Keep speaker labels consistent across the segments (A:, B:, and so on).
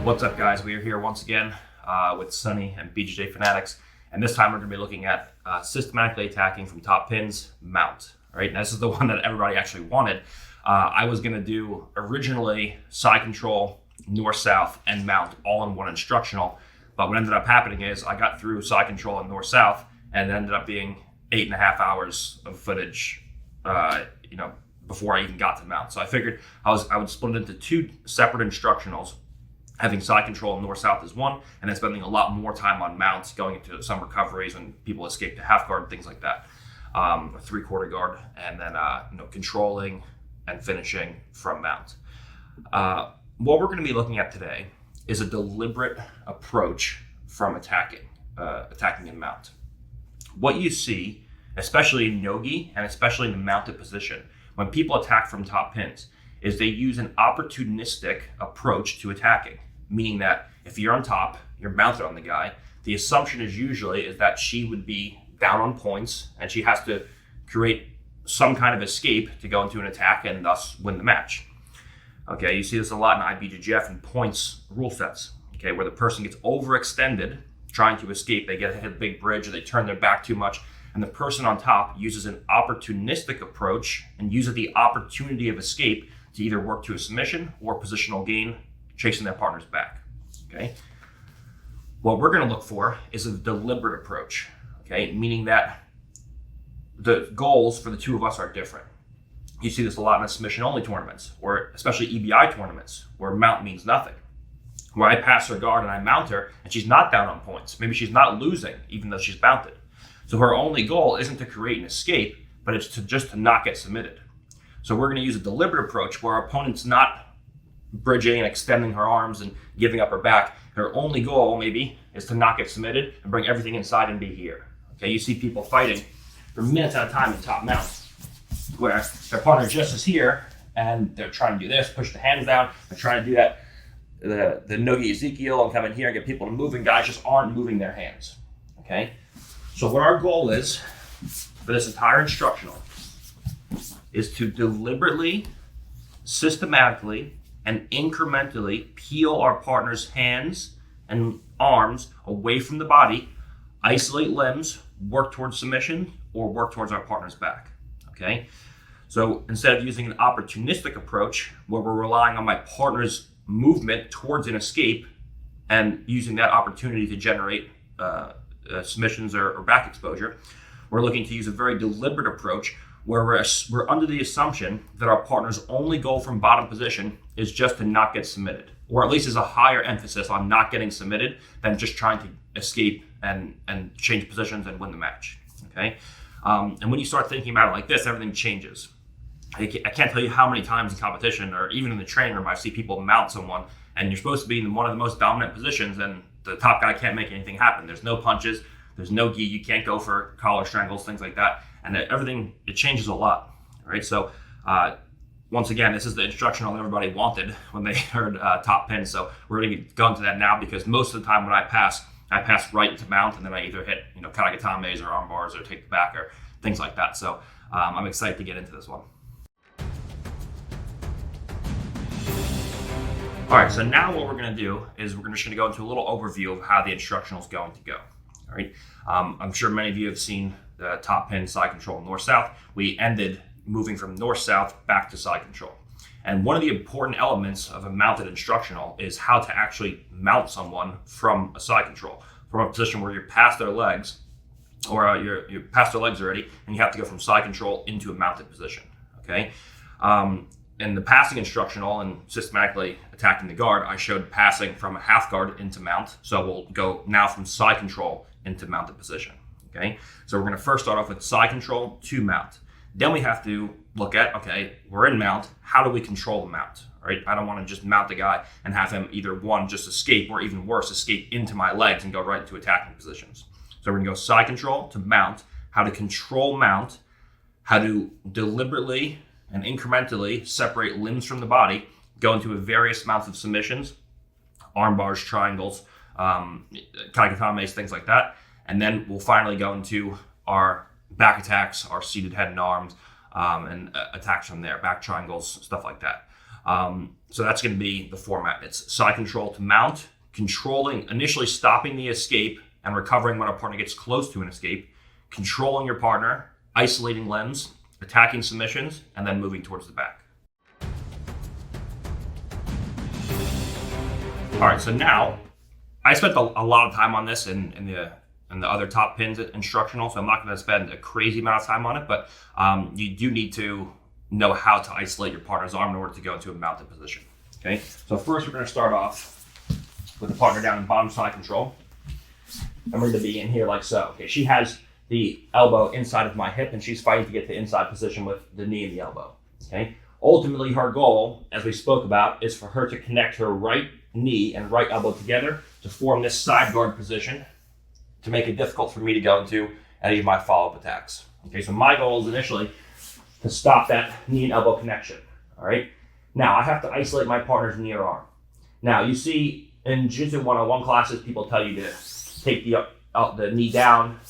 A: What's up, guys? We are here once again with Sunny and BJJ Fanatics, and this time we're going to be looking at systematically attacking from top pins, mount. All right, and this is the one that everybody actually wanted. I was going to do originally side control, north-south, and mount all in one instructional, but what ended up happening is I got through side control and north-south, and it ended up being 8.5 hours of footage, before I even got to mount. So I figured I would split it into two separate instructionals, having side control north-south as one, and then spending a lot more time on mounts, going into some recoveries when people escape to half guard, things like that, a 3/4 guard, and then controlling and finishing from mount. What we're going to be looking at today is a deliberate approach from attacking in mount. What you see, especially in no-gi and especially in the mounted position, when people attack from top pins, is they use an opportunistic approach to attacking, meaning that if you're on top, you're mounted on the guy, the assumption is usually that she would be down on points and she has to create some kind of escape to go into an attack and thus win the match. Okay, you see this a lot in IBJJF and points rule sets, okay, where the person gets overextended trying to escape. They hit a big bridge or they turn their back too much, and the person on top uses an opportunistic approach and uses the opportunity of escape to either work to a submission or positional gain, chasing their partner's back, okay? What we're gonna look for is a deliberate approach, okay? Meaning that the goals for the two of us are different. You see this a lot in the submission-only tournaments, or especially EBI tournaments, where mount means nothing. Where I pass her guard and I mount her, and she's not down on points. Maybe she's not losing, even though she's mounted. So her only goal isn't to create an escape, but it's to not get submitted. So we're going to use a deliberate approach where our opponent's not bridging and extending her arms and giving up her back. Her only goal, maybe, is to not get submitted and bring everything inside and be here. Okay, you see people fighting for minutes at a time in top mount, where their partner just is here and they're trying to do this, push the hands down, they're trying to do that, the no-gi Ezekiel, and come in here and get people to move, and guys just aren't moving their hands. Okay, so what our goal is for this entire instructional is to deliberately, systematically, and incrementally peel our partner's hands and arms away from the body, isolate limbs, work towards submission, or work towards our partner's back, okay? So instead of using an opportunistic approach where we're relying on my partner's movement towards an escape and using that opportunity to generate submissions or back exposure, we're looking to use a very deliberate approach where we're under the assumption that our partner's only goal from bottom position is just to not get submitted, or at least is a higher emphasis on not getting submitted than just trying to escape and change positions and win the match, okay? And when you start thinking about it like this, everything changes. I can't tell you how many times in competition or even in the training room I see people mount someone and you're supposed to be in one of the most dominant positions and the top guy can't make anything happen. There's no punches, there's no gi, you can't go for collar strangles, things like that. And everything, it changes a lot, right? So once again, this is the instructional everybody wanted when they heard top pin. So we're gonna go into that now because most of the time when I pass right into mount and then I either hit karagatames or arm bars or take the back or things like that. So I'm excited to get into this one. All right, so now what we're gonna do is we're just gonna go into a little overview of how the instructional is going to go, all right? I'm sure many of you have seen the top pin, side control, north-south. We ended moving from north-south back to side control. And one of the important elements of a mounted instructional is how to actually mount someone from a side control, from a position where you're past their legs, or you're past their legs already, and you have to go from side control into a mounted position, okay? In the passing instructional and systematically attacking the guard, I showed passing from a half guard into mount. So we'll go now from side control into mounted position, okay? So we're gonna first start off with side control to mount. Then we have to look at, okay, we're in mount, how do we control the mount, right? I don't wanna just mount the guy and have him either one, just escape, or even worse, escape into my legs and go right into attacking positions. So we're gonna go side control to mount, how to control mount, how to deliberately and incrementally separate limbs from the body, go into various amounts of submissions, arm bars, triangles, karagatames, things like that. And then we'll finally go into our back attacks, our seated head and arms, and attacks from there, back triangles, stuff like that. So that's going to be the format. It's side control to mount, controlling, initially stopping the escape and recovering when a partner gets close to an escape, controlling your partner, isolating limbs, attacking submissions, and then moving towards the back. All right, so now I spent a lot of time on this in the other top pins instructional, so I'm not going to spend a crazy amount of time on it, but you do need to know how to isolate your partner's arm in order to go into a mounted position. Okay, so first we're going to start off with the partner down in bottom side control, and we're going to be in here like so. Okay, she has the elbow inside of my hip, and she's fighting to get to inside position with the knee and the elbow. Okay, ultimately her goal, as we spoke about, is for her to connect her right knee and right elbow together to form this side guard position to make it difficult for me to go into any of my follow-up attacks. Okay, so my goal is initially to stop that knee and elbow connection. All right, now I have to isolate my partner's knee or arm. Now you see in Jiu-Jitsu 101 classes, people tell you to take the knee down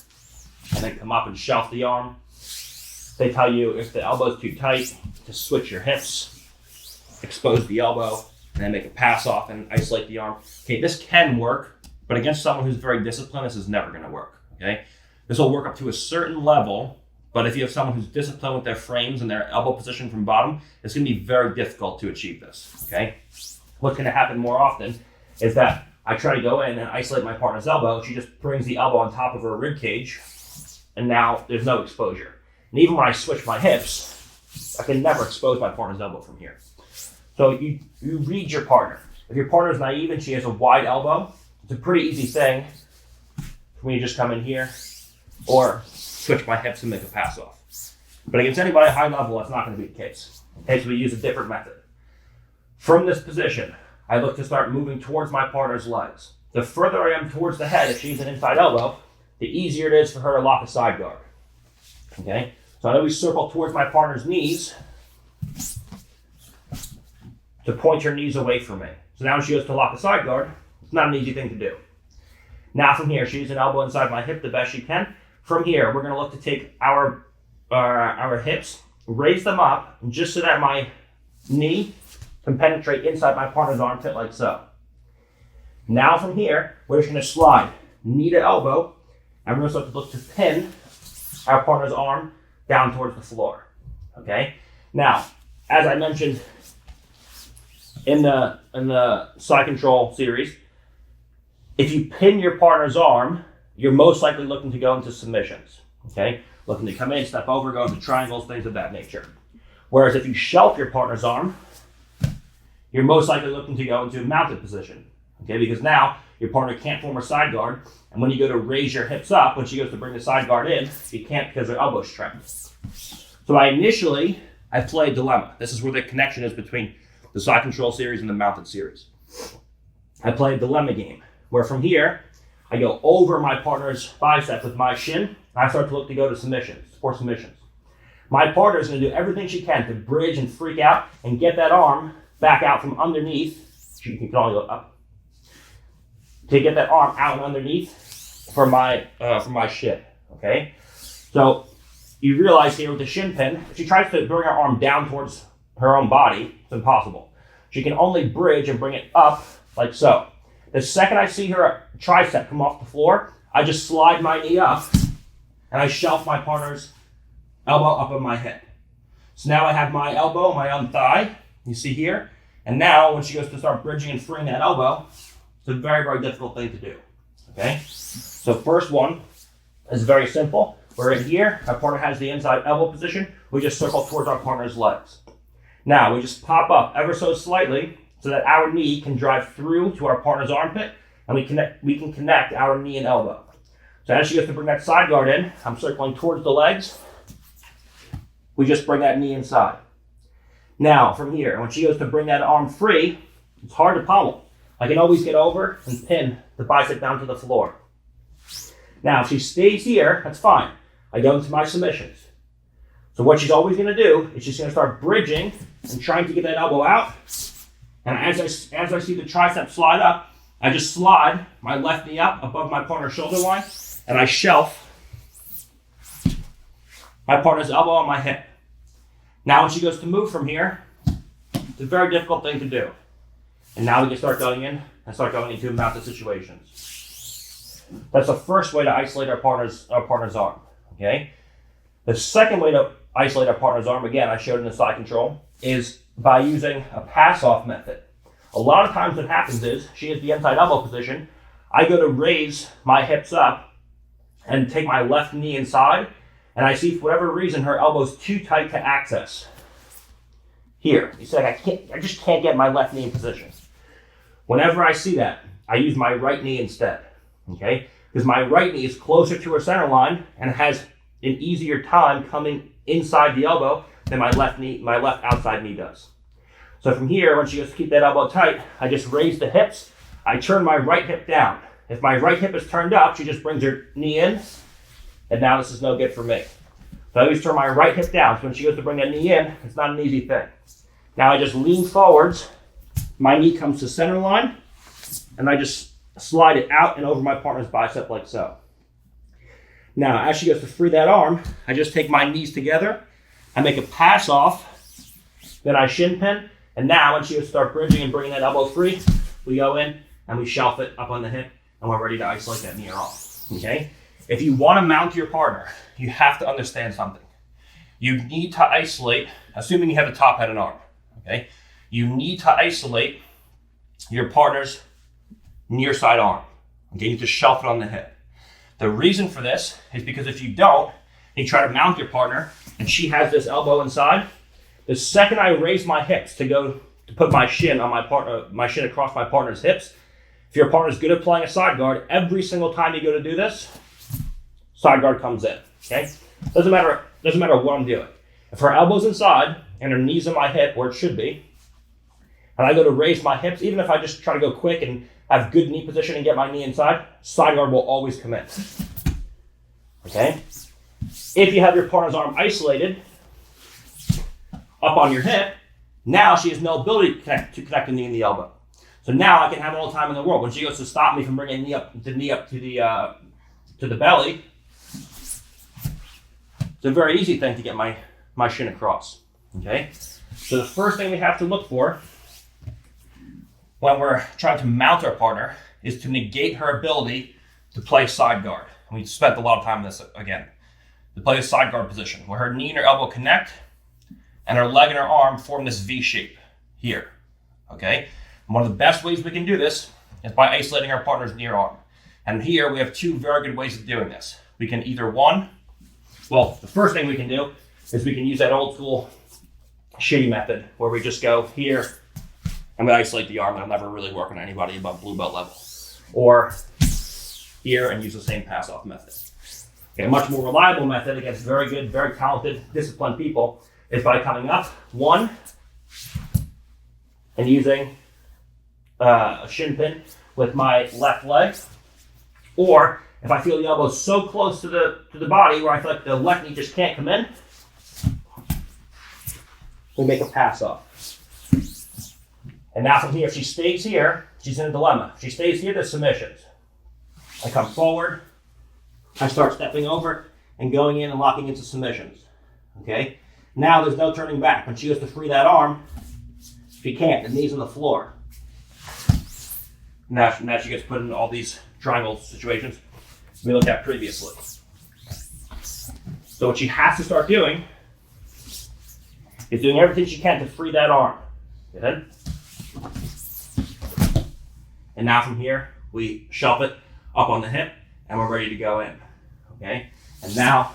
A: and then come up and shelf the arm. They tell you if the elbow's too tight to switch your hips, expose the elbow, and then make a pass off and isolate the arm. Okay, this can work, but against someone who's very disciplined, this is never gonna work, okay? This will work up to a certain level, but if you have someone who's disciplined with their frames and their elbow position from bottom, it's gonna be very difficult to achieve this, okay? What's gonna happen more often is that I try to go in and isolate my partner's elbow. She just brings the elbow on top of her rib cage, and now there's no exposure. And even when I switch my hips, I can never expose my partner's elbow from here. So you read your partner. If your partner is naive and she has a wide elbow, it's a pretty easy thing for me to just come in here or switch my hips and make a pass off. But against anybody at high level, that's not going to be the case. Okay, so we use a different method. From this position, I look to start moving towards my partner's legs. The further I am towards the head, if she's an inside elbow, the easier it is for her to lock a side guard. Okay, so I always circle towards my partner's knees to point her knees away from me. So now when she goes to lock a side guard, it's not an easy thing to do. Now from here, she's an elbow inside my hip the best she can. From here, we're gonna look to take our hips, raise them up, just so that my knee can penetrate inside my partner's armpit like so. Now from here, we're just gonna slide knee to elbow, and we're gonna start to look to pin our partner's arm down towards the floor, okay? Now, as I mentioned in the side control series, if you pin your partner's arm, you're most likely looking to go into submissions, okay? Looking to come in, step over, go into triangles, things of that nature. Whereas if you shelf your partner's arm, you're most likely looking to go into a mounted position, okay? Because now your partner can't form a side guard, and when you go to raise your hips up, when she goes to bring the side guard in, you can't because her elbow's trapped. So I play a dilemma. This is where the connection is between the side control series and the mounted series. I play a dilemma game, where from here, I go over my partner's bicep with my shin, and I start to look to go to submissions, for submissions. My partner is going to do everything she can to bridge and freak out and get that arm back out from underneath. She can only go up. To get that arm out and underneath for my shin, okay? So you realize here with the shin pin, if she tries to bring her arm down towards her own body, it's impossible. She can only bridge and bring it up like so. The second I see her tricep come off the floor, I just slide my knee up and I shelf my partner's elbow up on my hip. So now I have my elbow, my own thigh, you see here. And now when she goes to start bridging and freeing that elbow, it's a very, very difficult thing to do, okay? So first one is very simple. We're in here, our partner has the inside elbow position. We just circle towards our partner's legs. Now we just pop up ever so slightly so that our knee can drive through to our partner's armpit, and we can connect our knee and elbow. So as she goes to bring that side guard in, I'm circling towards the legs. We just bring that knee inside. Now from here, when she goes to bring that arm free, it's hard to pommel. I can always get over and pin the bicep down to the floor. Now if she stays here, that's fine. I go into my submissions. So what she's always going to do is she's going to start bridging and trying to get that elbow out. And as I see the tricep slide up, I just slide my left knee up above my partner's shoulder line, and I shelf my partner's elbow on my hip. Now when she goes to move from here, It's a very difficult thing to do. And now we can start going in and start going into mounted situations. That's the first way to isolate our partner's arm, okay? The second way to isolate our partner's arm, again, I showed in the side control, is by using a pass-off method. A lot of times what happens is, she has the inside elbow position, I go to raise my hips up and take my left knee inside, and I see for whatever reason her elbow's too tight to access. Here, you see, like I just can't get my left knee in position. Whenever I see that, I use my right knee instead, okay? Because my right knee is closer to her center line and has an easier time coming inside the elbow than my left outside knee does. So from here, when she goes to keep that elbow tight, I just raise the hips, I turn my right hip down. If my right hip is turned up, she just brings her knee in, and now this is no good for me. So I always turn my right hip down, so when she goes to bring that knee in, it's not an easy thing. Now I just lean forwards, my knee comes to center line, and I just slide it out and over my partner's bicep like so. Now, as she goes to free that arm, I just take my knees together, I make a pass off, then I shin pin, and now when she goes to start bridging and bringing that elbow free, we go in and we shelf it up on the hip, and we're ready to isolate that knee or arm, okay? If you want to mount your partner, you have to understand something. You need to isolate, assuming you have a top head and arm, okay? You need to isolate your partner's near side arm, okay? You need to shelf it on the hip. The reason for this is because if you don't, and you try to mount your partner, and she has this elbow inside, the second I raise my hips to go to put my shin on my shin across my partner's hips, if your partner's good at playing a side guard, every single time you go to do this, side guard comes in, okay? Doesn't matter what I'm doing. If her elbow's inside and her knee's in my hip, where it should be, and I go to raise my hips, even if I just try to go quick and have good knee position and get my knee inside, side guard will always come in, okay? If you have your partner's arm isolated up on your hip, now she has no ability to connect the knee and the elbow. So now I can have all the time in the world. When she goes to stop me from bringing the knee up to the belly, it's a very easy thing to get my shin across, okay? So the first thing we have to look for when we're trying to mount our partner is to negate her ability to play side guard. And we spent a lot of time on this again. To play a side guard position, where her knee and her elbow connect, and her leg and her arm form this V shape here, okay? And one of the best ways we can do this is by isolating our partner's near arm. And here we have two very good ways of doing this. We can either the first thing we can do is we can use that old school shitty method where we just go here and we isolate the arm. That'll never really work on anybody above blue belt level. Or here and use the same pass off method. Okay, a much more reliable method against very good, very talented, disciplined people is by coming up, one, and using a shin pin with my left leg, or if I feel the elbow so close to the body where I feel like the left knee just can't come in, we make a pass off. And now from here, if she stays here, she's in a dilemma. If she stays here, there's submissions. I come forward, I start stepping over and going in and locking into submissions, okay? Now there's no turning back. When she goes to free that arm, she can't, the knee's on the floor. Now she gets put in all these triangle situations we looked at previously. So what she has to start doing is doing everything she can to free that arm. Good? And now from here, we shelf it up on the hip and we're ready to go in, okay? And now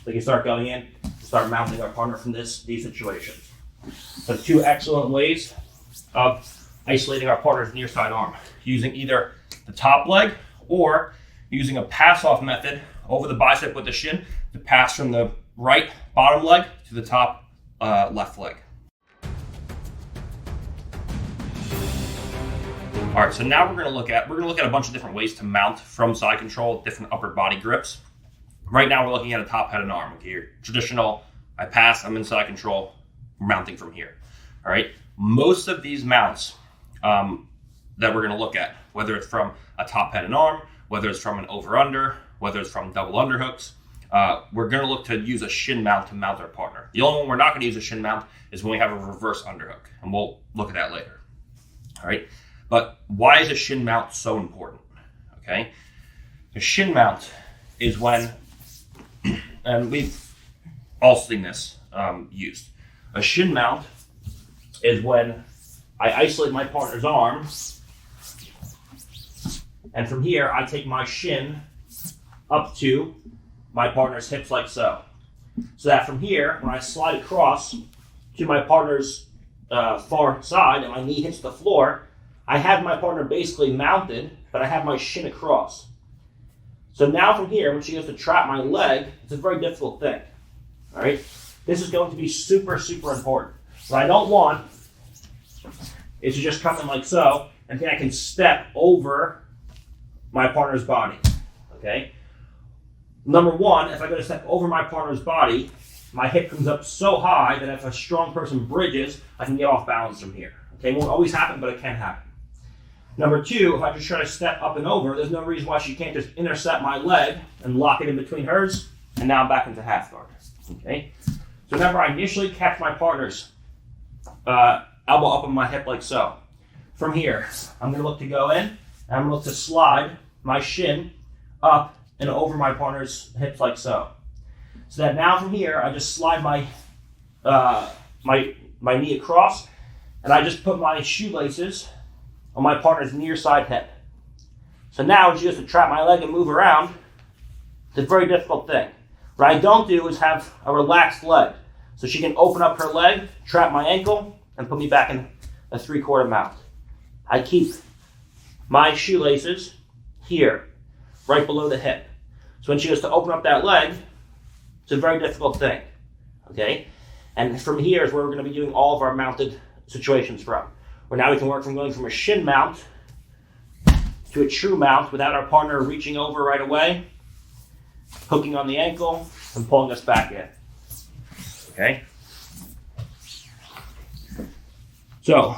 A: we can start going in, start mounting our partner from these situations. So two excellent ways of isolating our partner's near side arm, using either the top leg or using a pass off method over the bicep with the shin to pass from the right bottom leg to the top left leg. All right, so now we're gonna look at a bunch of different ways to mount from side control, different upper body grips. Right now we're looking at a top, head, and arm. Okay, your traditional, I pass, I'm in side control, mounting from here. All right, most of these mounts that we're gonna look at, whether it's from a top, head, and arm, whether it's from an over-under, whether it's from double underhooks, we're going to look to use a shin mount to mount our partner. The only one we're not going to use a shin mount is when we have a reverse underhook, and we'll look at that later. All right, but why is a shin mount so important? Okay, a shin mount is when, and we've all seen this used. A shin mount is when I isolate my partner's arms, and from here I take my shin up to my partner's hips like so. So that from here, when I slide across to my partner's far side and my knee hits the floor, I have my partner basically mounted, but I have my shin across. So now from here, when she goes to trap my leg, it's a very difficult thing. All right? This is going to be super, super important. What I don't want is to just come in like so, and then I can step over my partner's body. Okay? Number one, if I go to step over my partner's body, my hip comes up so high that if a strong person bridges, I can get off balance from here. Okay, it won't always happen, but it can happen. Number two, if I just try to step up and over, there's no reason why she can't just intercept my leg and lock it in between hers, and now I'm back into half guard. Okay, so remember, I initially kept my partner's elbow up on my hip like so. From here, I'm going to look to go in, and I'm going to look to slide my shin up and over my partner's hips like so. So that now from here, I just slide my my knee across, and I just put my shoelaces on my partner's near side hip. So now when she goes to trap my leg and move around, it's a very difficult thing. What I don't do is have a relaxed leg. So she can open up her leg, trap my ankle, and put me back in a 3/4 mount. I keep my shoelaces here, right below the hip. So when she goes to open up that leg, it's a very difficult thing, okay? And from here is where we're going to be doing all of our mounted situations from. Where now we can work from going from a shin mount to a true mount without our partner reaching over right away, hooking on the ankle, and pulling us back in, okay? So,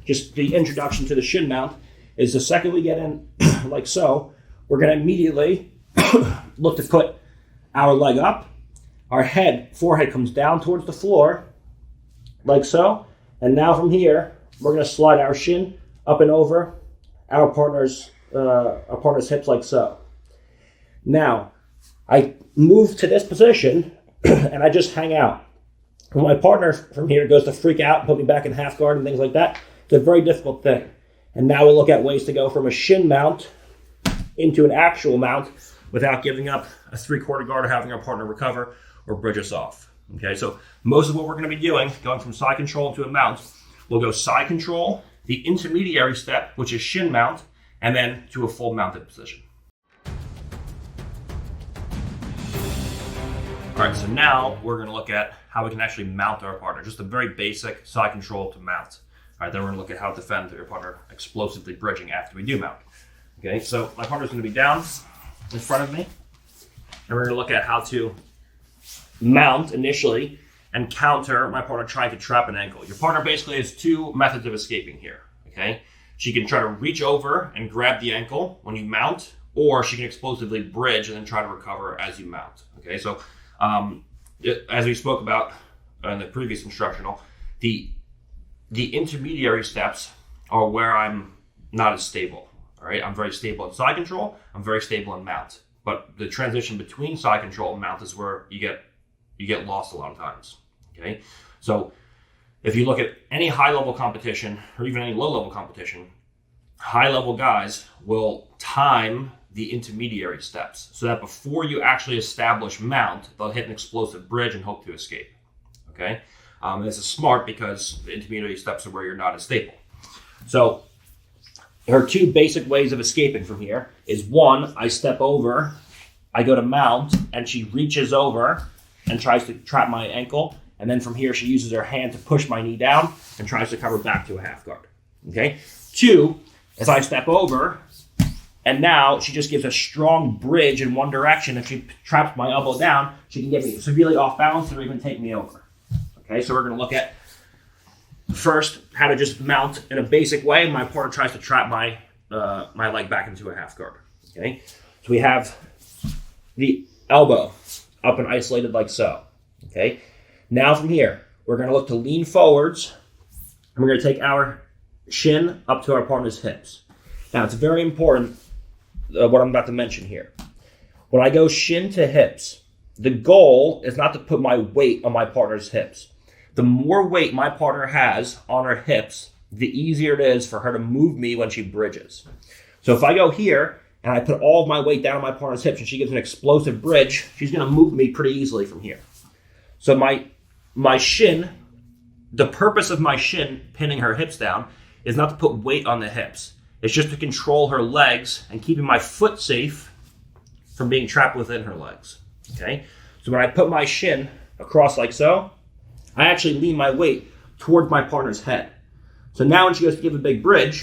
A: just the introduction to the shin mount is the second we get in like so, we're going to immediately look to put our leg up. Our forehead comes down towards the floor, like so. And now from here, we're going to slide our shin up and over our partner's hips like so. Now, I move to this position, and I just hang out. When my partner from here goes to freak out and put me back in half guard and things like that, it's a very difficult thing. And now we'll look at ways to go from a shin mount into an actual mount without giving up a 3/4 guard or having our partner recover or bridge us off. Okay, so most of what we're going to be doing, going from side control into a mount, we'll go side control, the intermediary step, which is shin mount, and then to a full mounted position. All right, so now we're going to look at how we can actually mount our partner, just a very basic side control to mount. All right, then we're going to look at how to defend your partner explosively bridging after we do mount. Okay, so my partner's going to be down in front of me, and we're going to look at how to mount initially and counter my partner trying to trap an ankle. Your partner basically has two methods of escaping here, okay? She can try to reach over and grab the ankle when you mount, or she can explosively bridge and then try to recover as you mount, okay? So as we spoke about in the previous instructional, the intermediary steps are where I'm not as stable, all right? I'm very stable in side control, I'm very stable in mount, but the transition between side control and mount is where you get lost a lot of times, okay? So if you look at any high-level competition or even any low-level competition, high-level guys will time the intermediary steps so that before you actually establish mount, they'll hit an explosive bridge and hope to escape, okay? This is smart because the intermediary steps are where you're not as stable. So there are two basic ways of escaping from here. Is one, I step over, I go to mount, and she reaches over and tries to trap my ankle. And then from here, she uses her hand to push my knee down and tries to cover back to a half guard. Okay? Two, as I step over, and now she just gives a strong bridge in one direction. If she traps my elbow down, she can get me severely off balance or even take me over. Okay, so we're going to look at first how to just mount in a basic way. My partner tries to trap my leg back into a half guard. Okay, so we have the elbow up and isolated like so. Okay. Now from here, we're going to look to lean forwards, and we're going to take our shin up to our partner's hips. Now, it's very important what I'm about to mention here. When I go shin to hips, the goal is not to put my weight on my partner's hips. The more weight my partner has on her hips, the easier it is for her to move me when she bridges. So if I go here and I put all of my weight down on my partner's hips and she gives an explosive bridge, she's going to move me pretty easily from here. So my shin, the purpose of my shin pinning her hips down is not to put weight on the hips. It's just to control her legs and keeping my foot safe from being trapped within her legs. Okay? So when I put my shin across like so, I actually lean my weight towards my partner's head. So now when she goes to give a big bridge,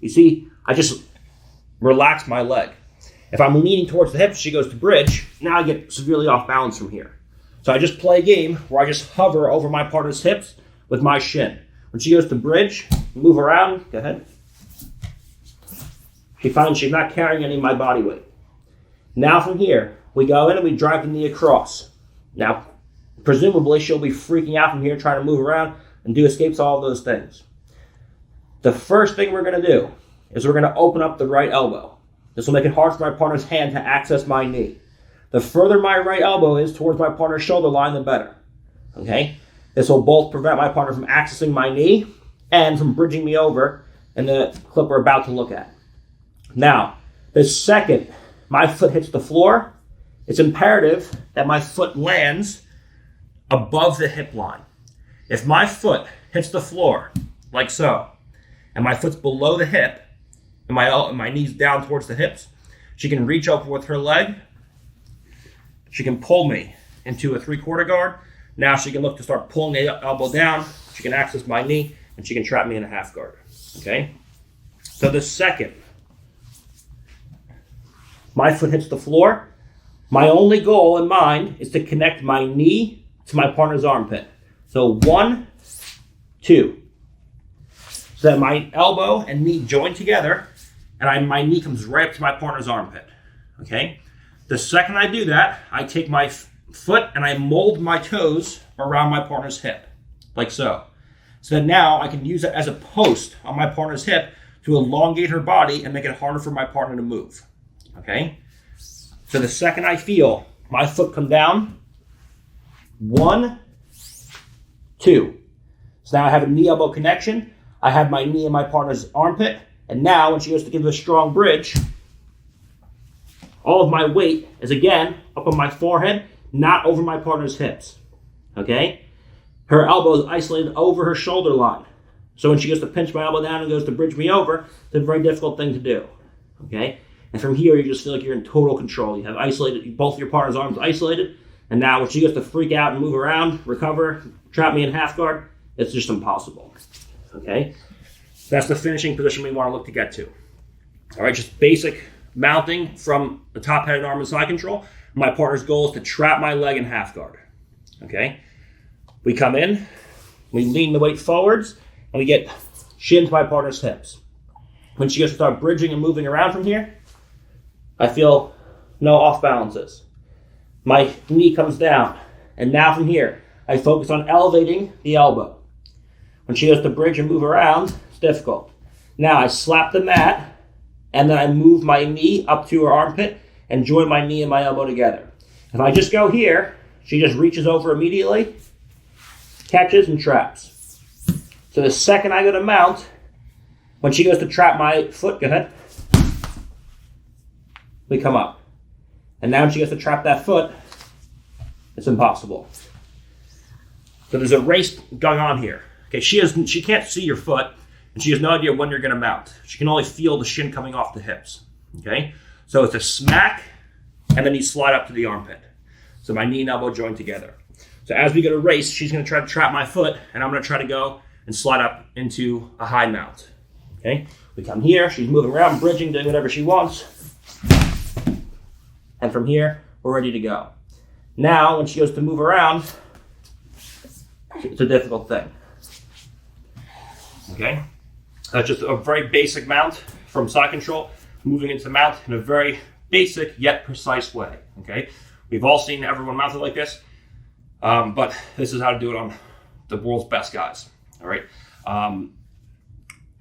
A: you see, I just relax my leg. If I'm leaning towards the hips, she goes to bridge, now I get severely off balance from here. So I just play a game where I just hover over my partner's hips with my shin. When she goes to bridge, move around, go ahead. She finds she's not carrying any of my body weight. Now from here, we go in and we drive the knee across. Now, presumably she'll be freaking out from here, trying to move around and do escapes, all of those things. The first thing we're going to do is we're going to open up the right elbow. This will make it hard for my partner's hand to access my knee. The further my right elbow is towards my partner's shoulder line, the better. Okay? This will both prevent my partner from accessing my knee and from bridging me over in the clip we're about to look at. Now, the second my foot hits the floor, it's imperative that my foot lands above the hip line. If my foot hits the floor like so, and my foot's below the hip, and my knee's down towards the hips, she can reach over with her leg. She can pull me into a 3/4 guard. Now she can look to start pulling the elbow down. She can access my knee, and she can trap me in a half guard. Okay? So the second my foot hits the floor, my only goal in mind is to connect my knee to my partner's armpit. So 1, 2. So that my elbow and knee join together, and my knee comes right up to my partner's armpit. Okay? The second I do that, I take my foot and I mold my toes around my partner's hip, like so. So that now I can use it as a post on my partner's hip to elongate her body and make it harder for my partner to move. Okay? So the second I feel my foot come down, 1, 2. So now I have a knee-elbow connection. I have my knee in my partner's armpit. And now when she goes to give a strong bridge, all of my weight is again up on my forehead, not over my partner's hips. Okay? Her elbow is isolated over her shoulder line. So when she goes to pinch my elbow down and goes to bridge me over, it's a very difficult thing to do. Okay? And from here, you just feel like you're in total control. You have isolated, both your partner's arms isolated. And now when she goes to freak out and move around, recover, trap me in half guard, it's just impossible. Okay? That's the finishing position we want to look to get to. All right, just basic mounting from the top headed arm and side control. My partner's goal is to trap my leg in half guard. Okay? We come in, we lean the weight forwards, and we get shin to my partner's hips. When she goes to start bridging and moving around from here, I feel no off balances. My knee comes down, and now from here, I focus on elevating the elbow. When she goes to bridge and move around, it's difficult. Now I slap the mat, and then I move my knee up to her armpit and join my knee and my elbow together. If I just go here, she just reaches over immediately, catches, and traps. So the second I go to mount, when she goes to trap my foot, go ahead, we come up. And now when she goes to trap that foot, it's impossible. So there's a race going on here. Okay, she can't see your foot, and she has no idea when you're going to mount. She can only feel the shin coming off the hips. Okay, so it's a smack, and then you slide up to the armpit. So my knee and elbow join together. So as we go to race, she's going to try to trap my foot, and I'm going to try to go and slide up into a high mount. Okay, we come here. She's moving around, bridging, doing whatever she wants. And from here, we're ready to go. Now, when she goes to move around, it's a difficult thing. Okay? That's just a very basic mount from side control, moving into mount in a very basic yet precise way. Okay? We've all seen everyone mounted like this, but this is how to do it on the world's best guys, all right?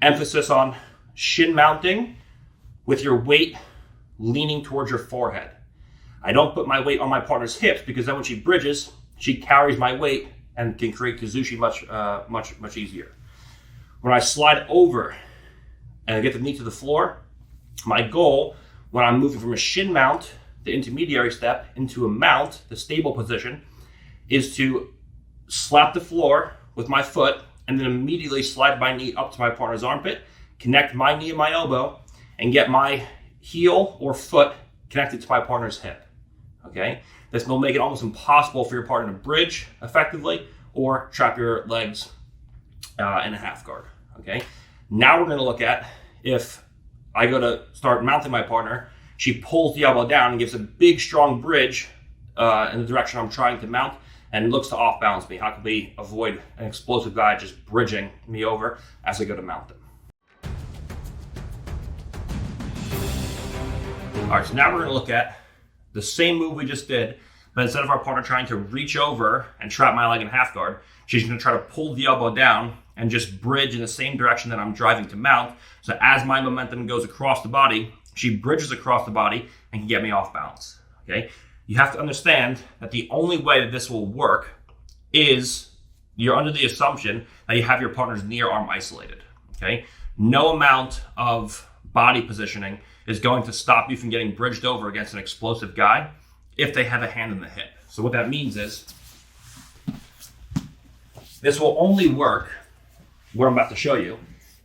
A: Emphasis on shin mounting with your weight leaning towards your forehead. I don't put my weight on my partner's hips because then when she bridges, she carries my weight and can create Kazushi much easier. When I slide over and I get the knee to the floor, my goal when I'm moving from a shin mount, the intermediary step, into a mount, the stable position, is to slap the floor with my foot and then immediately slide my knee up to my partner's armpit, connect my knee and my elbow, and get my heel or foot connected to my partner's hip. Okay? This will make it almost impossible for your partner to bridge effectively or trap your legs in a half guard. Okay? Now we're going to look at if I go to start mounting my partner, she pulls the elbow down and gives a big, strong bridge in the direction I'm trying to mount and looks to off-balance me. How can we avoid an explosive guy just bridging me over as I go to mount them? All right, so now we're going to look at the same move we just did, but instead of our partner trying to reach over and trap my leg in half guard, she's going to try to pull the elbow down and just bridge in the same direction that I'm driving to mount. So as my momentum goes across the body, she bridges across the body and can get me off balance, okay? You have to understand that the only way that this will work is you're under the assumption that you have your partner's knee or arm isolated, okay? No amount of body positioning is going to stop you from getting bridged over against an explosive guy if they have a hand in the hip. So what that means is this will only work, what I'm about to show you,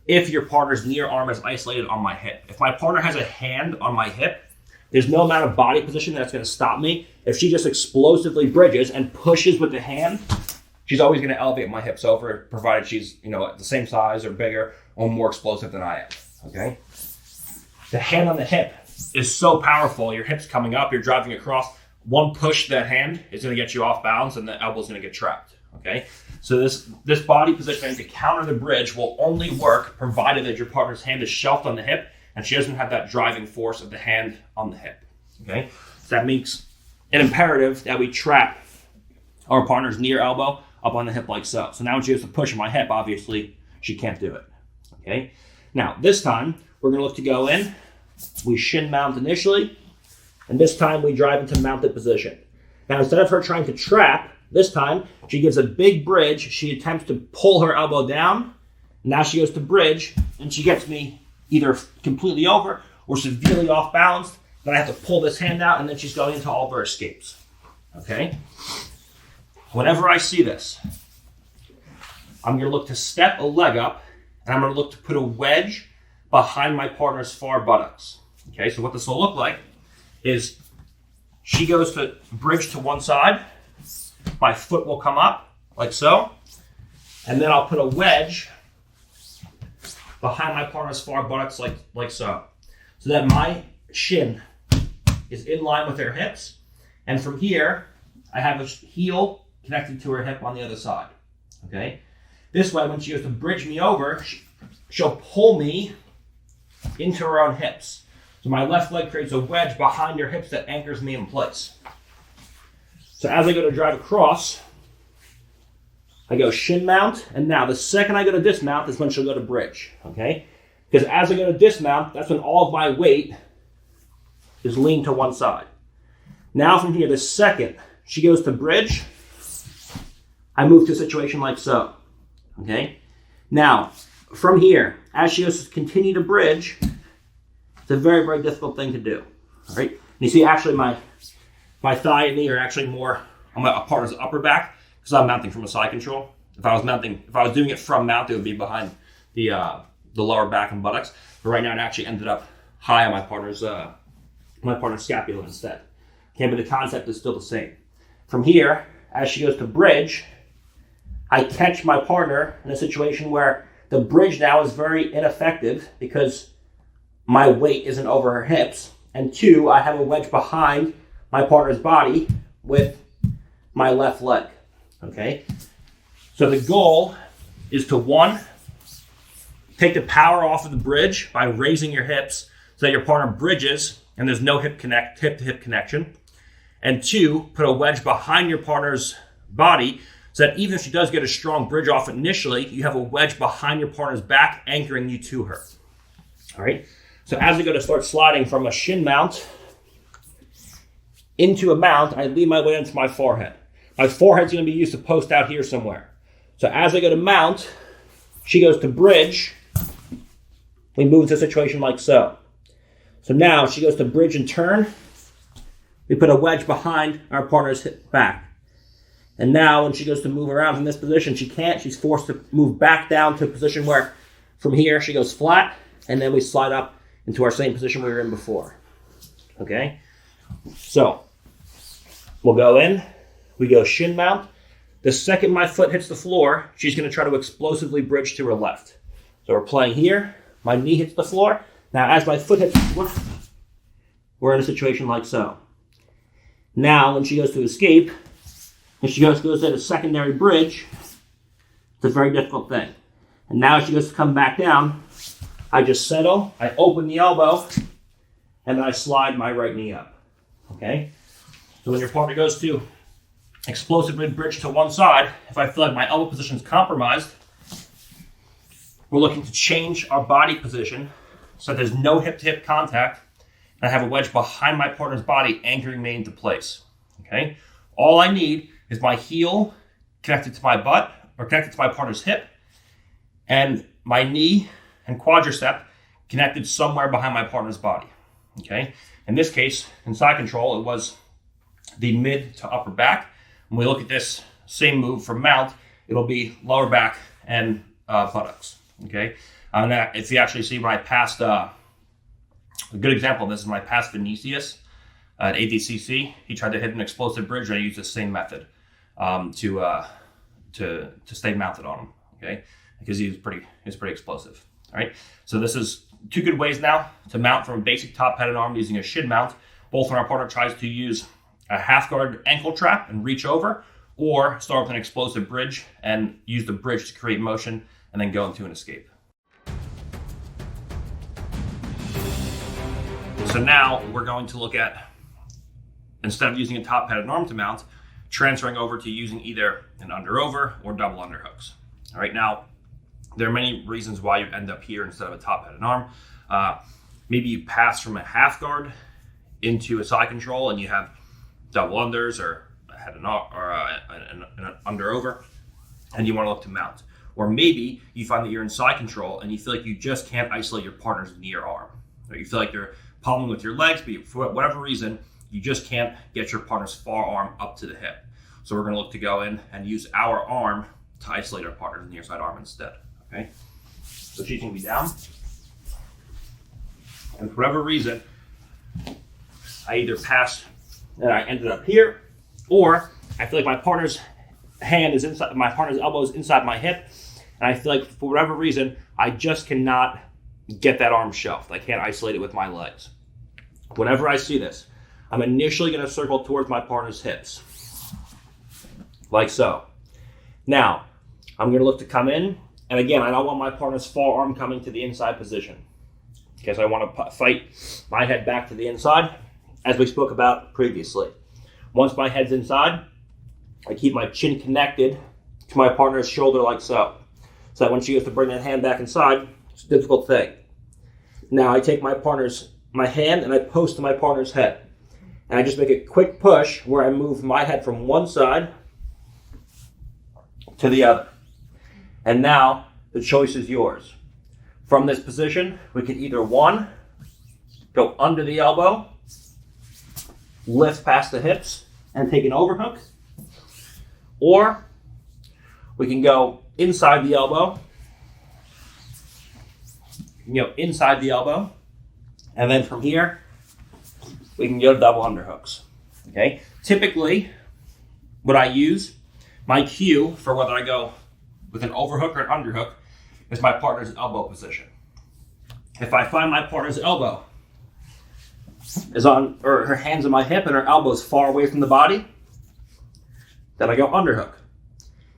A: if your partner's knee or arm is isolated on my hip. If my partner has a hand on my hip, there's no amount of body position that's going to stop me. If she just explosively bridges and pushes with the hand, she's always going to elevate my hips over, provided she's, the same size or bigger or more explosive than I am, okay? The hand on the hip is so powerful. Your hip's coming up, you're driving across. One push to that hand is going to get you off balance and the elbow's going to get trapped, okay? So this body positioning to counter the bridge will only work provided that your partner's hand is shelved on the hip and she doesn't have that driving force of the hand on the hip, okay? So that makes it imperative that we trap our partner's knee or elbow up on the hip like so. So now when she has to push my hip, obviously she can't do it, okay? Now this time we're gonna look to go in, we shin mount initially, and this time we drive into mounted position. Now instead of her trying to trap, this time she gives a big bridge, she attempts to pull her elbow down, now she goes to bridge, and she gets me either completely over or severely off balance. Then I have to pull this hand out and then she's going into all of her escapes, okay? Whenever I see this, I'm gonna look to step a leg up and I'm gonna look to put a wedge behind my partner's far buttocks, okay? So what this will look like is she goes to bridge to one side, my foot will come up like so, and then I'll put a wedge behind my partner's far buttocks like so that my shin is in line with her hips, and from here I have a heel connected to her hip on the other side, okay? This way when she goes to bridge me over, she'll pull me into her own hips. So my left leg creates a wedge behind her hips that anchors me in place. So as I go to drive across, I go shin mount, and now the second I go to dismount is when she'll go to bridge, okay? Because as I go to dismount, that's when all of my weight is leaned to one side. Now from here, the second she goes to bridge, I move to a situation like so, okay? Now, from here, as she goes to continue to bridge, it's a very, very difficult thing to do, all right? And you see actually my thigh and knee are actually more on my partner's upper back, because I'm mounting from a side control. If I was doing it from mount, it would be behind the lower back and buttocks. But right now, it actually ended up high on my partner's scapula instead. Okay, but the concept is still the same. From here, as she goes to bridge, I catch my partner in a situation where the bridge now is very ineffective because my weight isn't over her hips. And two, I have a wedge behind my partner's body with my left leg. Okay, so the goal is to, one, take the power off of the bridge by raising your hips so that your partner bridges and there's no hip-to-hip connection. And 2, put a wedge behind your partner's body so that even if she does get a strong bridge off initially, you have a wedge behind your partner's back anchoring you to her. All right. So as we go to start sliding from a shin mount into a mount, I lead my way into my forehead. My forehead's going to be used to post out here somewhere. So as I go to mount, she goes to bridge. We move into a situation like so. So now she goes to bridge and turn. We put a wedge behind our partner's back. And now when she goes to move around from this position, she can't. She's forced to move back down to a position where from here she goes flat, and then we slide up into our same position we were in before. Okay? So we'll go in. We go shin mount. The second my foot hits the floor, she's going to try to explosively bridge to her left. So we're playing here. My knee hits the floor. Now as my foot hits the floor, we're in a situation like so. Now when she goes to escape, if she goes at a secondary bridge, it's a very difficult thing. And now as she goes to come back down, I just settle, I open the elbow, and then I slide my right knee up. Okay? So when your partner goes to explosively bridge to one side, if I feel like my elbow position is compromised, we're looking to change our body position so that there's no hip-to-hip contact, and I have a wedge behind my partner's body anchoring me into place. Okay? All I need is my heel connected to my butt or connected to my partner's hip, and my knee and quadricep connected somewhere behind my partner's body. Okay? In this case, in side control, it was the mid to upper back. When we look at this same move from mount, it'll be lower back and buttocks. Okay? And if you actually see when I passed, a good example of this is when I passed Vinicius at ADCC, he tried to hit an explosive bridge, and I used the same method to stay mounted on him. Okay, because he was pretty explosive. All right, so this is 2 good ways now to mount from a basic top-headed arm using a shin mount, both when our partner tries to use a half guard ankle trap and reach over, or start with an explosive bridge and use the bridge to create motion and then go into an escape. So now we're going to look at, instead of using a top-headed arm to mount, transferring over to using either an under-over or double underhooks. All right, now there are many reasons why you end up here instead of a top-headed arm. Maybe you pass from a half guard into a side control and you have double unders or an under-over, and you want to look to mount. Or maybe you find that you're in side control and you feel like you just can't isolate your partner's knee or arm. Or you feel like you're pummeling with your legs, but for whatever reason, you just can't get your partner's forearm up to the hip. So we're going to look to go in and use our arm to isolate our partner's near side arm instead. Okay? So she's going to be down. And for whatever reason, I either passed and I ended up here, or I feel like my partner's hand is inside, my partner's elbow is inside my hip, and I feel like for whatever reason, I just cannot get that arm shelved. I can't isolate it with my legs. Whenever I see this, I'm initially going to circle towards my partner's hips, like so. Now, I'm going to look to come in, and again, I don't want my partner's forearm coming to the inside position, because I want to fight my head back to the inside, as we spoke about previously. Once my head's inside, I keep my chin connected to my partner's shoulder like so. So that when she goes to bring that hand back inside, it's a difficult thing. Now I take my hand and I post to my partner's head. And I just make a quick push where I move my head from one side to the other. And now the choice is yours. From this position, we can either one, go under the elbow, lift past the hips and take an overhook, or we can go inside the elbow, and then from here we can go to double underhooks. Okay, typically what I use, my cue for whether I go with an overhook or an underhook, is my partner's elbow position. If I find my partner's elbow is on, or her hand's on my hip and her elbow's far away from the body, then I go underhook.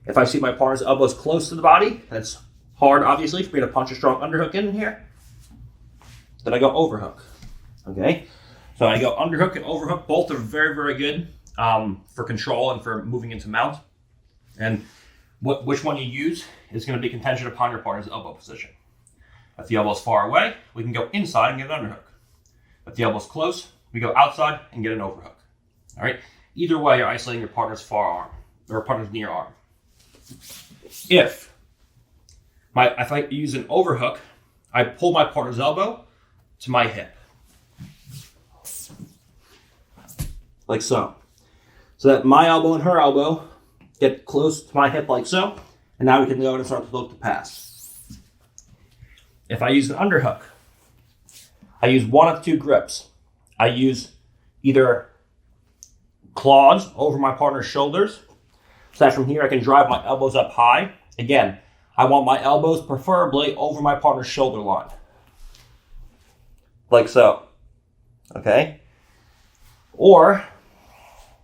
A: If I see my partner's elbow's close to the body, and it's hard, obviously, for me to punch a strong underhook in here, then I go overhook. Okay? So I go underhook and overhook. Both are very, very good for control and for moving into mount. And which one you use is going to be contingent upon your partner's elbow position. If the elbow's far away, we can go inside and get an underhook. If the elbow's close, we go outside and get an overhook. All right. Either way, you're isolating your partner's far arm or partner's near arm. If I use an overhook, I pull my partner's elbow to my hip, like so. So that my elbow and her elbow get close to my hip like so, and now we can go and start to look to pass. If I use an underhook, I use one of two grips. I use either claws over my partner's shoulders, so that from here I can drive my elbows up high. Again, I want my elbows preferably over my partner's shoulder line, like so, okay? Or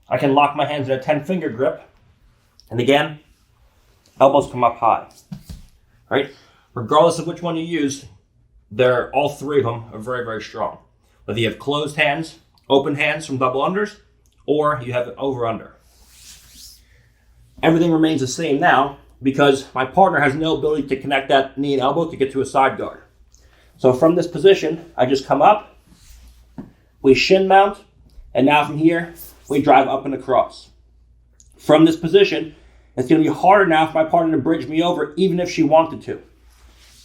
A: I can lock my hands in a 10-finger grip, and again, elbows come up high, right? Regardless of which one you use, all three of them are very, very strong. Whether you have closed hands, open hands from double unders, or you have it over-under. Everything remains the same now because my partner has no ability to connect that knee and elbow to get to a side guard. So from this position, I just come up, we shin mount, and now from here, we drive up and across. From this position, it's going to be harder now for my partner to bridge me over, even if she wanted to.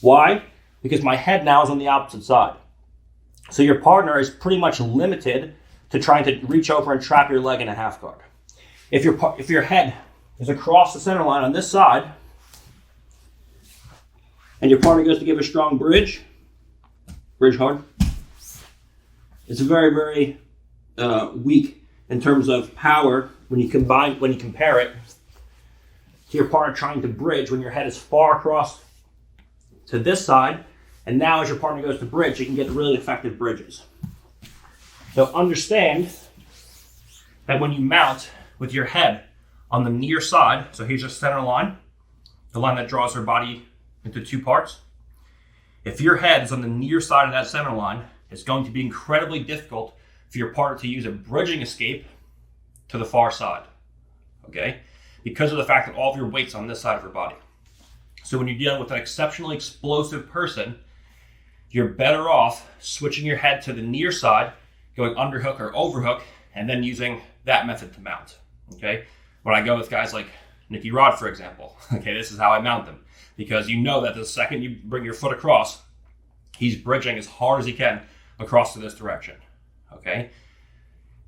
A: Why? Because my head now is on the opposite side. So your partner is pretty much limited to trying to reach over and trap your leg in a half guard. If your head is across the center line on this side, and your partner goes to give a strong bridge hard, it's very, very weak in terms of power when you compare it to your partner trying to bridge when your head is far across to this side, and now as your partner goes to bridge, you can get really effective bridges. So understand that when you mount with your head on the near side, so here's your center line, the line that draws her body into two parts. If your head is on the near side of that center line, it's going to be incredibly difficult for your partner to use a bridging escape to the far side, okay? Because of the fact that all of your weight's on this side of her body. So when you're dealing with an exceptionally explosive person, you're better off switching your head to the near side, going underhook or overhook, and then using that method to mount, okay? When I go with guys like Nicky Rod, for example, okay, this is how I mount them. Because you know that the second you bring your foot across, he's bridging as hard as he can across to this direction, okay?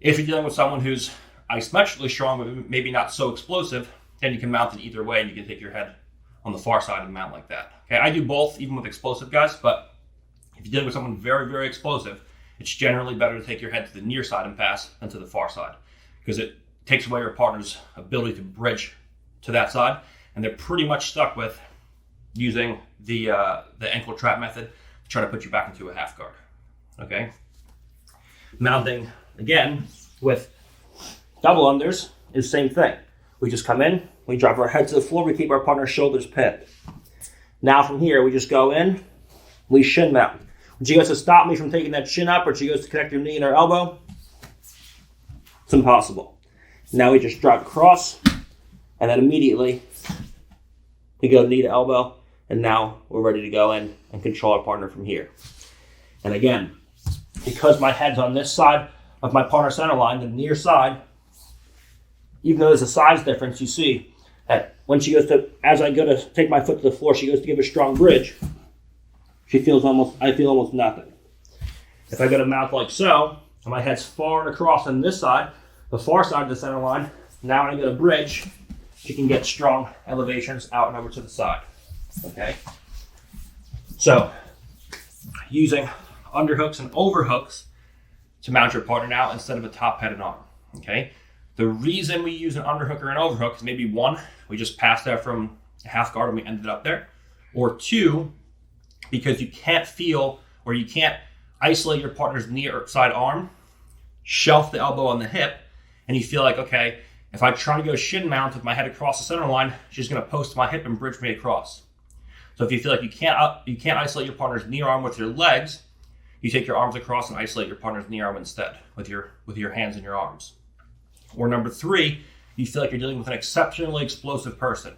A: If you're dealing with someone who's isometrically strong, but maybe not so explosive, then you can mount it either way, and you can take your head on the far side and mount like that. Okay, I do both, even with explosive guys, but if you're dealing with someone very, very explosive, it's generally better to take your head to the near side and pass than to the far side, because it takes away your partner's ability to bridge to that side, and they're pretty much stuck with using the ankle trap method to try to put you back into a half guard. Okay, mounting again with double unders is the same thing. We just come in, we drop our head to the floor, we keep our partner's shoulders pinned. Now from here, we just go in, we shin mount. When she goes to stop me from taking that shin up, or she goes to connect her knee and her elbow, it's impossible. Now we just drop across, and then immediately we go knee to elbow, and now we're ready to go in and control our partner from here. And again, because my head's on this side of my partner's center line, the near side, even though there's a size difference, you see that when she goes to, as I go to take my foot to the floor, she goes to give a strong bridge, I feel almost nothing. If I go to mount like so, and my head's far across on this side, the far side of the center line, now when I go to bridge, she can get strong elevations out and over to the side, okay? So, using underhooks and overhooks to mount your partner now instead of a top-headed arm, okay? The reason we use an underhook or an overhook is maybe one, we just passed out from a half guard and we ended up there, or two, because you can't feel or you can't isolate your partner's near side arm, shelf the elbow on the hip, and you feel like, okay, if I try to go shin mount with my head across the center line, she's going to post my hip and bridge me across. So if you feel like you can't isolate your partner's near arm with your legs, you take your arms across and isolate your partner's knee arm instead with your hands and your arms. Or number 3, you feel like you're dealing with an exceptionally explosive person,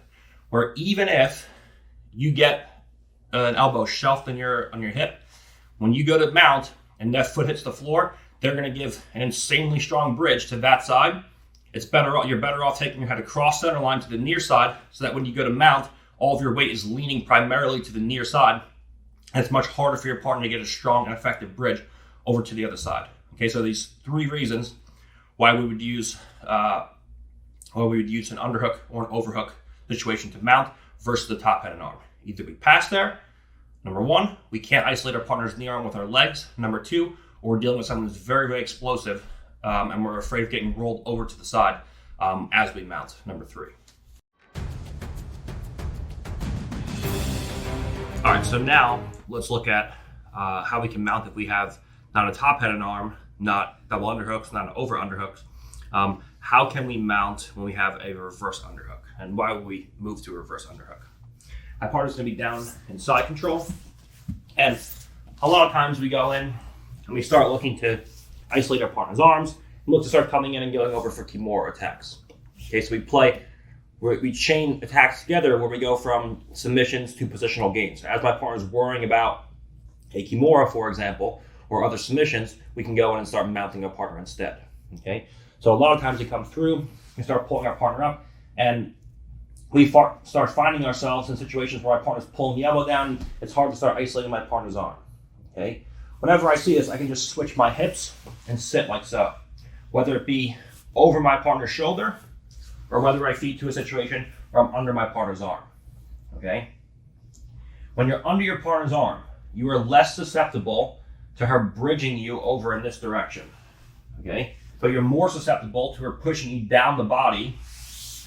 A: where even if you get an elbow shelved on your hip, when you go to mount and that foot hits the floor, they're going to give an insanely strong bridge to that side. You're better off taking your head across center line to the near side, so that when you go to mount, all of your weight is leaning primarily to the near side, and it's much harder for your partner to get a strong and effective bridge over to the other side. Okay, so these 3 reasons why we would use an underhook or an overhook situation to mount versus the top head and arm. Either we pass there, number 1, we can't isolate our partner's knee arm with our legs. Number 2, or we're dealing with someone who's very, very explosive, and we're afraid of getting rolled over to the side as we mount. Number 3. All right, so now let's look at how we can mount if we have not a top head and arm, not double underhooks, not an over underhooks. How can we mount when we have a reverse underhook? And why would we move to a reverse underhook? My partner's going to be down in side control. And a lot of times we go in and we start looking to isolate our partner's arms and look to start coming in and going over for Kimura attacks. Okay, so we chain attacks together where we go from submissions to positional gains. As my partner's worrying about a Kimura, for example, or other submissions, we can go in and start mounting our partner instead. Okay, so a lot of times we come through, we start pulling our partner up, and we start finding ourselves in situations where our partner's pulling the elbow down. It's hard to start isolating my partner's arm. Okay, whenever I see this, I can just switch my hips and sit like so, whether it be over my partner's shoulder or whether I feed to a situation where I'm under my partner's arm. Okay, when you're under your partner's arm, you are less susceptible to her bridging you over in this direction. Okay, but you're more susceptible to her pushing you down the body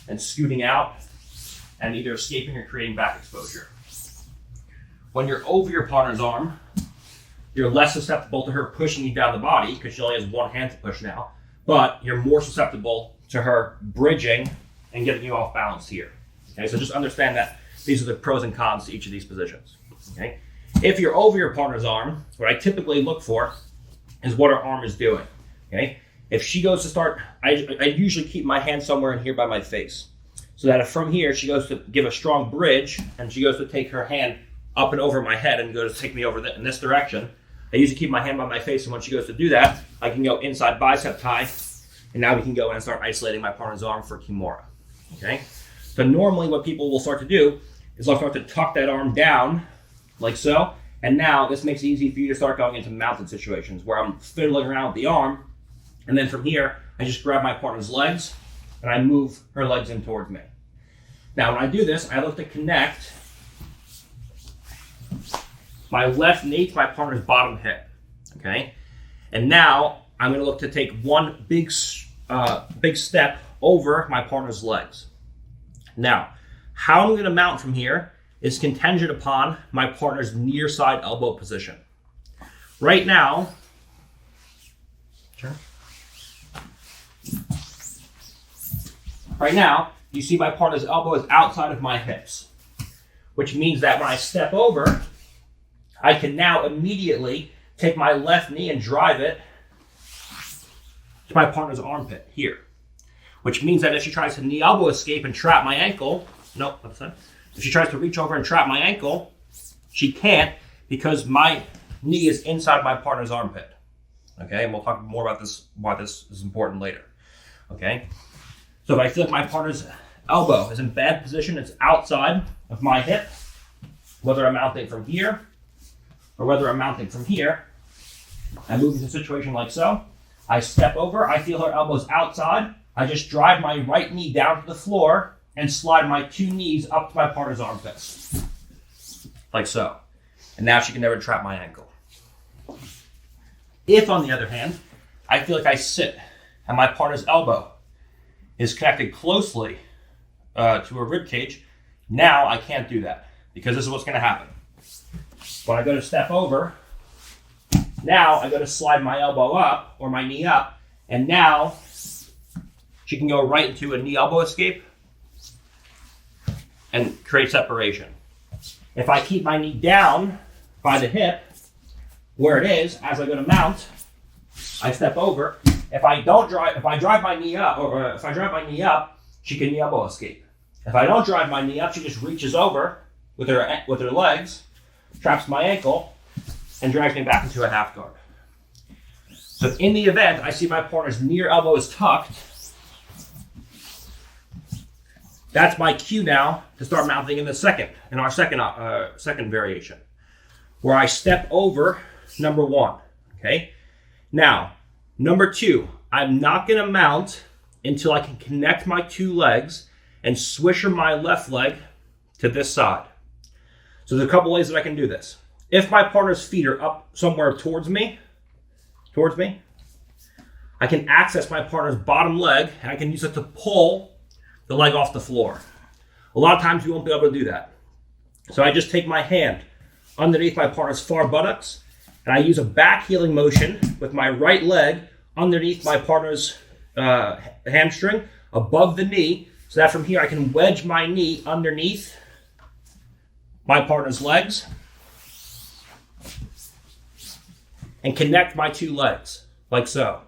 A: and scooting out and either escaping or creating back exposure. When you're over your partner's arm, you're less susceptible to her pushing you down the body because she only has one hand to push now, but you're more susceptible to her bridging and getting you off balance here. Okay, so just understand that these are the pros and cons to each of these positions. Okay, if you're over your partner's arm, what I typically look for is what her arm is doing. Okay, if she goes to start, I usually keep my hand somewhere in here by my face, so that if from here she goes to give a strong bridge and she goes to take her hand up and over my head and go to take me over in this direction, I usually keep my hand by my face, and when she goes to do that, I can go inside bicep tie, and now we can go in and start isolating my partner's arm for Kimura. Okay, so normally what people will start to do is they'll start to tuck that arm down like so, and now this makes it easy for you to start going into mounted situations where I'm fiddling around with the arm, and then from here I just grab my partner's legs and I move her legs in towards me. Now when I do this, I look to connect my left knee to my partner's bottom hip. Okay, and now I'm going to look to take one big step over my partner's legs. Now, how I'm going to mount from here is contingent upon my partner's near side elbow position. Right now, you see my partner's elbow is outside of my hips, which means that when I step over, I can now immediately take my left knee and drive it to my partner's armpit here, which means that if she tries to knee elbow escape and trap my ankle, if she tries to reach over and trap my ankle, she can't because my knee is inside my partner's armpit. Okay, and we'll talk more about this, why this is important later. Okay, so if I feel like my partner's elbow is in bad position, it's outside of my hip, whether I'm mounting from here or whether I'm mounting from here, I move into a situation like so. I step over, I feel her elbows outside, I just drive my right knee down to the floor and slide my 2 knees up to my partner's armpits, like so. And now she can never trap my ankle. If, on the other hand, I feel like I sit and my partner's elbow is connected closely to a rib cage, now I can't do that because this is what's going to happen. When I go to step over, now I go to slide my elbow up or my knee up, and now she can go right into a knee elbow escape and create separation. If I keep my knee down by the hip, where it is, as I go to mount, I step over. If I drive my knee up, or if I drive my knee up, she can knee elbow escape. If I don't drive my knee up, she just reaches over with her legs, traps my ankle, and drags me back into a half guard. So in the event I see my partner's knee or elbow is tucked, that's my cue now to start mounting in our second variation, where I step over number one. Okay. Now, number two, I'm not going to mount until I can connect my two legs and swisher my left leg to this side. So there's a couple ways that I can do this. If my partner's feet are up somewhere towards me, I can access my partner's bottom leg and I can use it to pull the leg off the floor. A lot of times you won't be able to do that. So I just take my hand underneath my partner's far buttocks and I use a back heeling motion with my right leg underneath my partner's hamstring above the knee, so that from here I can wedge my knee underneath my partner's legs and connect my two legs like so.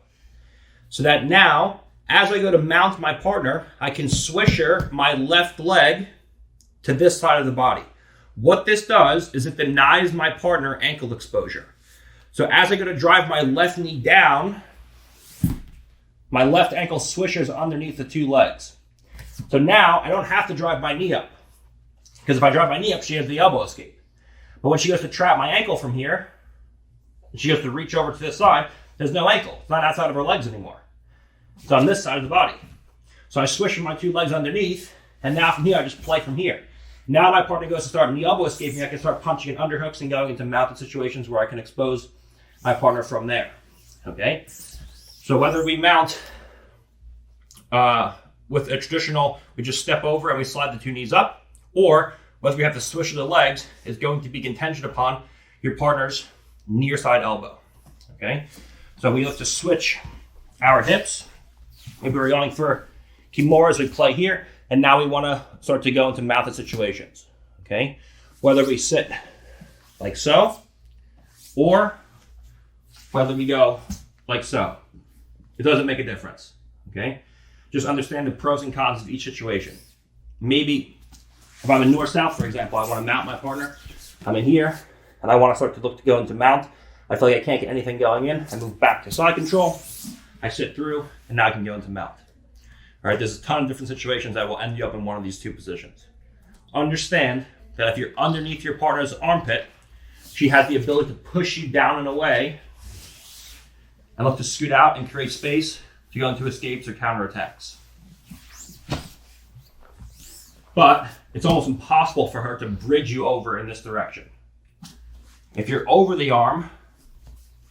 A: So that now, as I go to mount my partner, I can swisher my left leg to this side of the body. What this does is it denies my partner ankle exposure. So as I go to drive my left knee down, my left ankle swishers underneath the two legs. So now I don't have to drive my knee up, because if I drive my knee up, she has the elbow escape. But when she goes to trap my ankle from here, and she goes to reach over to this side, there's no ankle. It's not outside of her legs anymore. It's on this side of the body. So I swish my two legs underneath, and now from here, I just play from here. Now my partner goes to start knee elbow escaping, I can start punching in underhooks and going into mounted situations where I can expose my partner from there. Okay? So whether we mount with a traditional, we just step over and we slide the two knees up, or whether we have to swish the legs is going to be contingent upon your partner's near side elbow. Okay? So we look to switch our hips. Maybe we're going for Kimura as we play here, and now we want to start to go into mounted situations. Okay? Whether we sit like so, or whether we go like so. It doesn't make a difference. Okay? Just understand the pros and cons of each situation. Maybe if I'm in north-south, for example, I want to mount my partner. I'm in here, and I want to start to look to go into mount. I feel like I can't get anything going in. I move back to side control. I sit through, and now I can go into mount. All right, there's a ton of different situations that will end you up in one of these two positions. Understand that if you're underneath your partner's armpit, she has the ability to push you down and away and look to scoot out and create space to go into escapes or counterattacks. But it's almost impossible for her to bridge you over in this direction. If you're over the arm,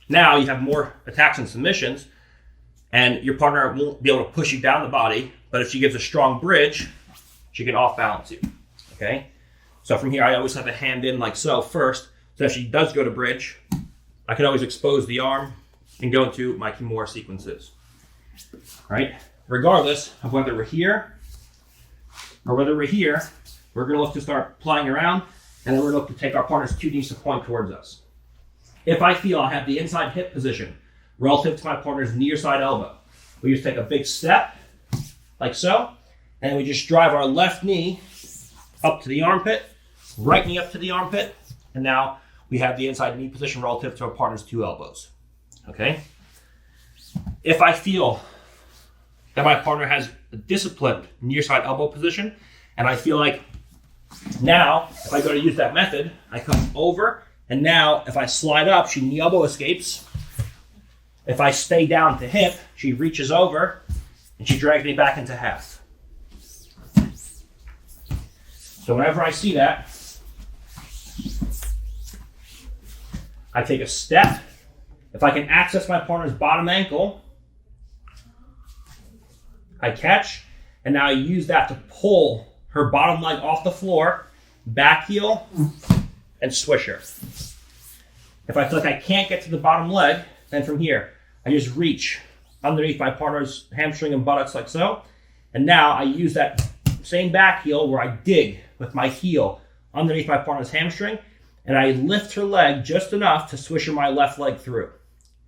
A: now you have more attacks and submissions, and your partner won't be able to push you down the body, but if she gives a strong bridge, she can off-balance you, okay? So from here, I always have a hand in like so first, so if she does go to bridge, I can always expose the arm and go into my Kimura sequences, right? Regardless of whether we're here or whether we're here, we're gonna look to start playing around, and then we're gonna look to take our partner's two knees to point towards us. If I feel I have the inside hip position relative to my partner's near side elbow, we just take a big step, like so, and we just drive our left knee up to the armpit, right knee up to the armpit, and now we have the inside knee position relative to our partner's two elbows, okay? If I feel that my partner has a disciplined near side elbow position, and I feel like now, if I go to use that method, I come over, and now if I slide up, she knee elbow escapes. If I stay down to hip, she reaches over, and she drags me back into half. So whenever I see that, I take a step. If I can access my partner's bottom ankle, I catch, and now I use that to pull her bottom leg off the floor, back heel, and swish her. If I feel like I can't get to the bottom leg, then from here, I just reach underneath my partner's hamstring and buttocks like so, and now I use that same back heel where I dig with my heel underneath my partner's hamstring, and I lift her leg just enough to swish her my left leg through.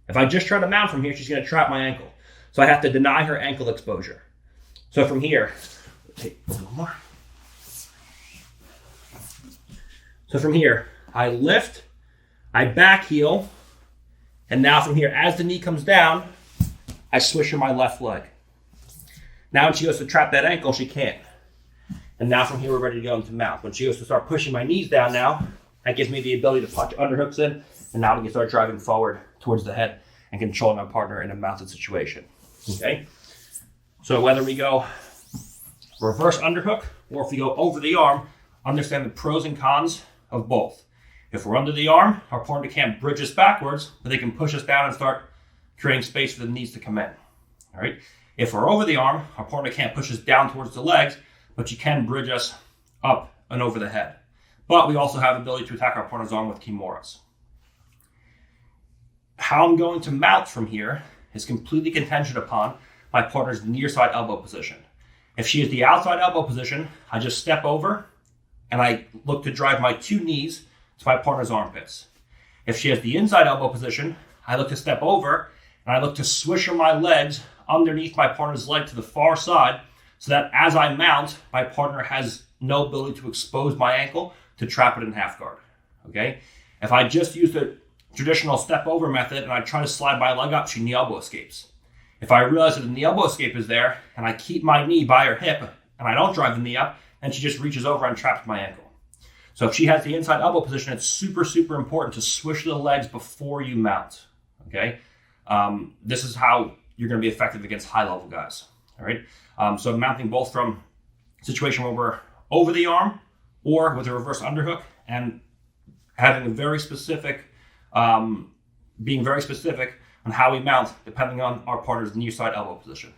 A: If I just try to mount from here, she's going to trap my ankle. So I have to deny her ankle exposure. So from here, take a little more. So from here, I lift, I back heel, and now from here, as the knee comes down, I swish her my left leg. Now when she goes to trap that ankle, she can't. And now from here, we're ready to go into mount. When she goes to start pushing my knees down now, that gives me the ability to punch underhooks in, and now we can start driving forward towards the head and controlling our partner in a mounted situation. Okay? So whether we go reverse underhook or if we go over the arm, understand the pros and cons of both. If we're under the arm, our partner can't bridge us backwards, but they can push us down and start creating space for the knees to come in. All right? If we're over the arm, our partner can't push us down towards the legs, but you can bridge us up and over the head. But we also have the ability to attack our partner's arm with kimuras. How I'm going to mount from here is completely contingent upon my partner's near side elbow position. If she is the outside elbow position, I just step over and I look to drive my two knees to my partner's armpits. If she has the inside elbow position, I look to step over and I look to swish her my legs underneath my partner's leg to the far side so that as I mount, my partner has no ability to expose my ankle to trap it in half guard. Okay? If I just use the traditional step over method and I try to slide my leg up, she knee elbow escapes. If I realize that the knee elbow escape is there and I keep my knee by her hip and I don't drive the knee up, then she just reaches over and traps my ankle. So if she has the inside elbow position, it's super, super important to swish the legs before you mount. Okay? This is how you're going to be effective against high-level guys. All right? So mounting both from a situation where we're over the arm or with a reverse underhook and having a very specific, being very specific on how we mount depending on our partner's near side elbow position.